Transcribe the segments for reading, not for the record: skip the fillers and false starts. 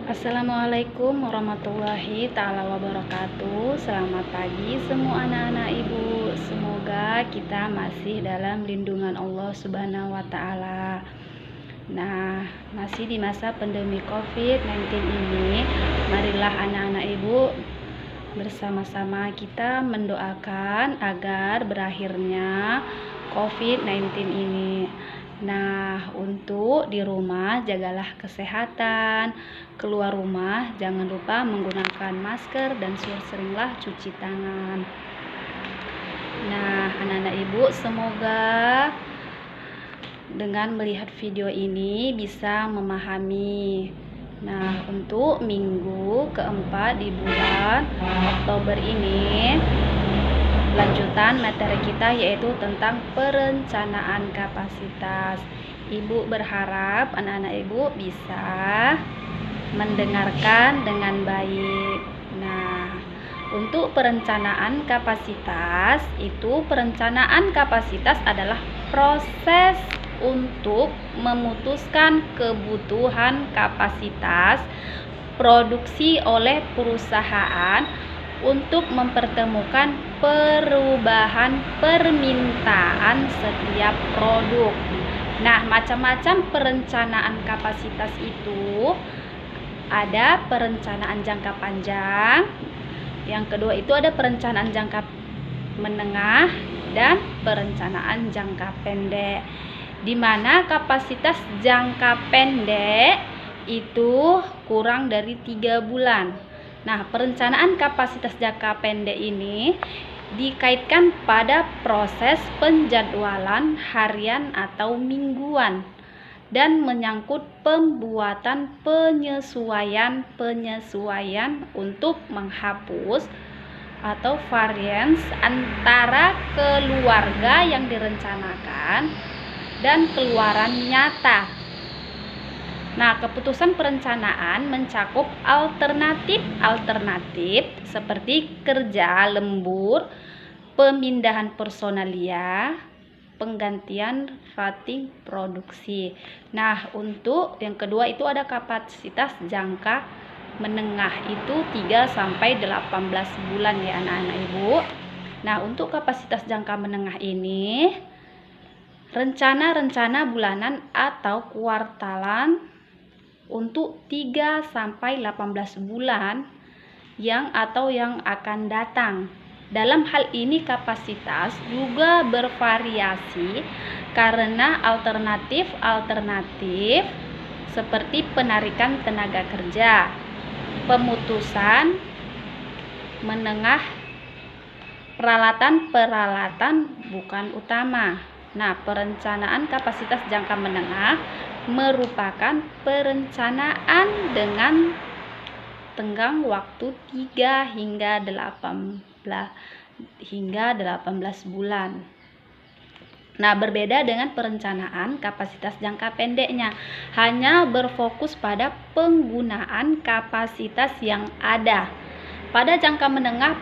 Assalamualaikum warahmatullahi ta'ala wabarakatuh. Selamat pagi semua anak-anak ibu. Semoga kita masih dalam lindungan Allah subhanahu wa ta'ala. Nah, masih di masa pandemi COVID-19 ini, marilah anak-anak ibu bersama-sama kita mendoakan agar berakhirnya COVID-19 ini. Nah, untuk di rumah jagalah kesehatan, keluar rumah jangan lupa menggunakan masker dan seringlah cuci tangan. Nah, anak-anak ibu, semoga dengan melihat video ini bisa memahami. Nah, untuk minggu keempat di bulan Oktober ini, lanjutan materi kita yaitu tentang perencanaan kapasitas. Ibu berharap anak-anak ibu bisa mendengarkan dengan baik. Nah, untuk perencanaan kapasitas perencanaan kapasitas adalah proses untuk memutuskan kebutuhan kapasitas produksi oleh perusahaan untuk mempertemukan perubahan permintaan setiap produk. Nah, macam-macam perencanaan kapasitas itu ada perencanaan jangka panjang, yang kedua itu ada perencanaan jangka menengah dan perencanaan jangka pendek, di mana kapasitas jangka pendek itu kurang dari 3 bulan. Nah, perencanaan kapasitas jangka pendek ini dikaitkan pada proses penjadwalan harian atau mingguan dan menyangkut pembuatan penyesuaian untuk menghapus atau varians antara keluarga yang direncanakan dan keluaran nyata. Nah, keputusan perencanaan mencakup alternatif seperti kerja lembur, pemindahan personalia, penggantian rating produksi. Nah, untuk yang kedua itu ada kapasitas jangka menengah, itu 3 sampai 18 bulan ya anak-anak ibu. Nah, untuk kapasitas jangka menengah ini rencana-rencana bulanan atau kuartalan untuk 3 sampai 18 bulan yang akan datang. Dalam hal ini kapasitas juga bervariasi karena alternatif seperti penarikan tenaga kerja, pemutusan menengah, peralatan bukan utama. Nah, perencanaan kapasitas jangka menengah merupakan perencanaan dengan tenggang waktu 3 hingga 18 bulan. Nah, berbeda dengan perencanaan kapasitas jangka pendeknya, hanya berfokus pada penggunaan kapasitas yang ada. Pada jangka menengah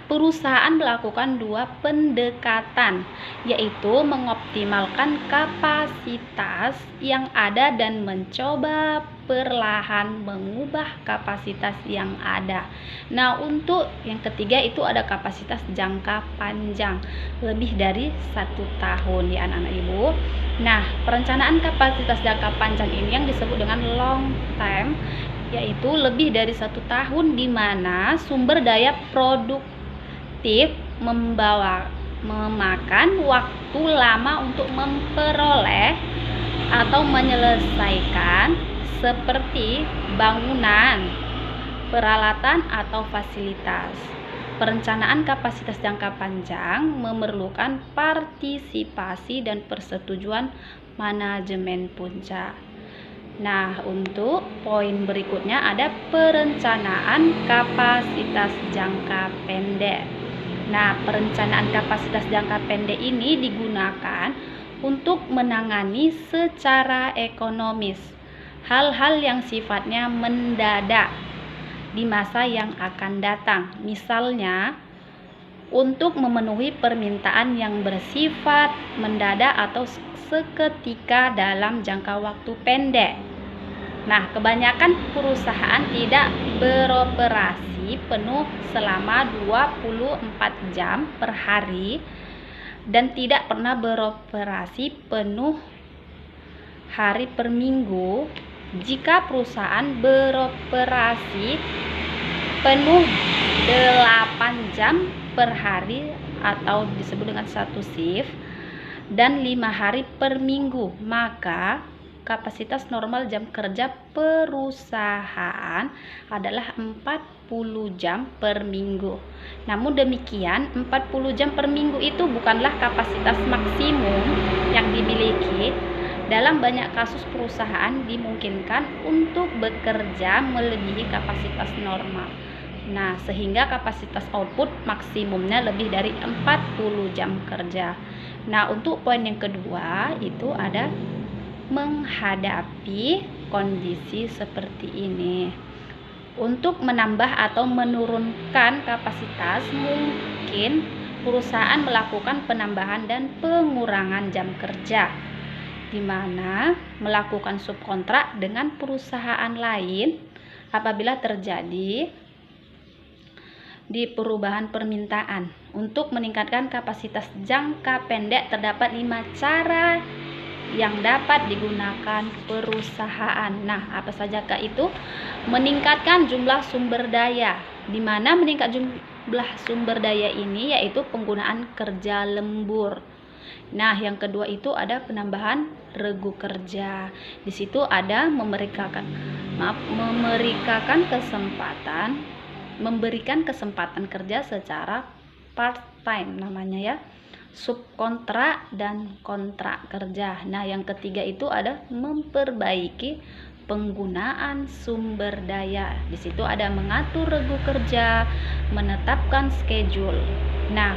perusahaan melakukan 2 pendekatan, yaitu mengoptimalkan kapasitas yang ada dan mencoba perlahan mengubah kapasitas yang ada. Nah, untuk yang ketiga itu ada kapasitas jangka panjang, lebih dari 1 tahun ya anak-anak ibu. Nah, perencanaan kapasitas jangka panjang ini yang disebut dengan long term, yaitu lebih dari 1 tahun, di mana sumber daya produktif memakan waktu lama untuk memperoleh atau menyelesaikan, seperti bangunan, peralatan atau fasilitas. Perencanaan kapasitas jangka panjang memerlukan partisipasi dan persetujuan manajemen puncak. Nah, untuk poin berikutnya ada perencanaan kapasitas jangka pendek. Nah, perencanaan kapasitas jangka pendek ini digunakan untuk menangani secara ekonomis hal-hal yang sifatnya mendadak di masa yang akan datang. Misalnya, untuk memenuhi permintaan yang bersifat mendadak atau seketika dalam jangka waktu pendek. Nah, kebanyakan perusahaan tidak beroperasi penuh selama 24 jam per hari dan tidak pernah beroperasi penuh hari per minggu. Jika perusahaan beroperasi penuh 8 jam per hari atau disebut dengan satu shift dan 5 hari per minggu, maka kapasitas normal jam kerja perusahaan adalah 40 jam per minggu. Namun demikian, 40 jam per minggu itu bukanlah kapasitas maksimum yang dimiliki. Dalam banyak kasus perusahaan dimungkinkan untuk bekerja melebihi kapasitas normal. Nah, sehingga kapasitas output maksimumnya lebih dari 40 jam kerja. Nah, untuk poin yang kedua itu ada menghadapi kondisi seperti ini. Untuk menambah atau menurunkan kapasitas, mungkin perusahaan melakukan penambahan dan pengurangan jam kerja, di mana melakukan subkontrak dengan perusahaan lain apabila terjadi di perubahan permintaan. Untuk meningkatkan kapasitas jangka pendek terdapat 5 cara yang dapat digunakan perusahaan. Nah, apa saja Kak itu? Meningkatkan jumlah sumber daya, di mana meningkat jumlah sumber daya ini yaitu penggunaan kerja lembur. Nah, yang kedua itu ada penambahan regu kerja. Di situ ada memberikan kesempatan kerja secara part time namanya ya, subkontrak dan kontrak kerja. Nah, yang ketiga itu ada memperbaiki penggunaan sumber daya. Di situ ada mengatur regu kerja, menetapkan schedule. Nah,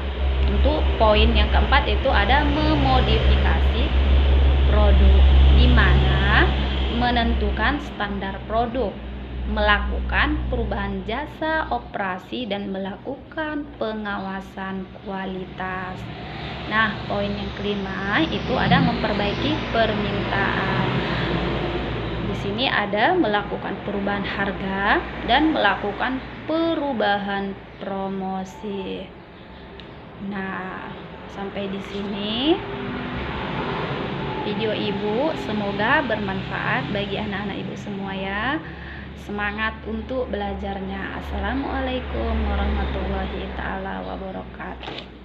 untuk poin yang keempat itu ada memodifikasi produk, di mana menentukan standar produk, melakukan perubahan jasa operasi dan melakukan pengawasan kualitas. Nah, poin yang kelima itu ada memperbaiki permintaan. Di sini ada melakukan perubahan harga dan melakukan perubahan promosi. Nah, sampai di sini video Ibu, semoga bermanfaat bagi anak-anak Ibu semua ya. Semangat untuk belajarnya. Assalamualaikum warahmatullahi taala wabarakatuh.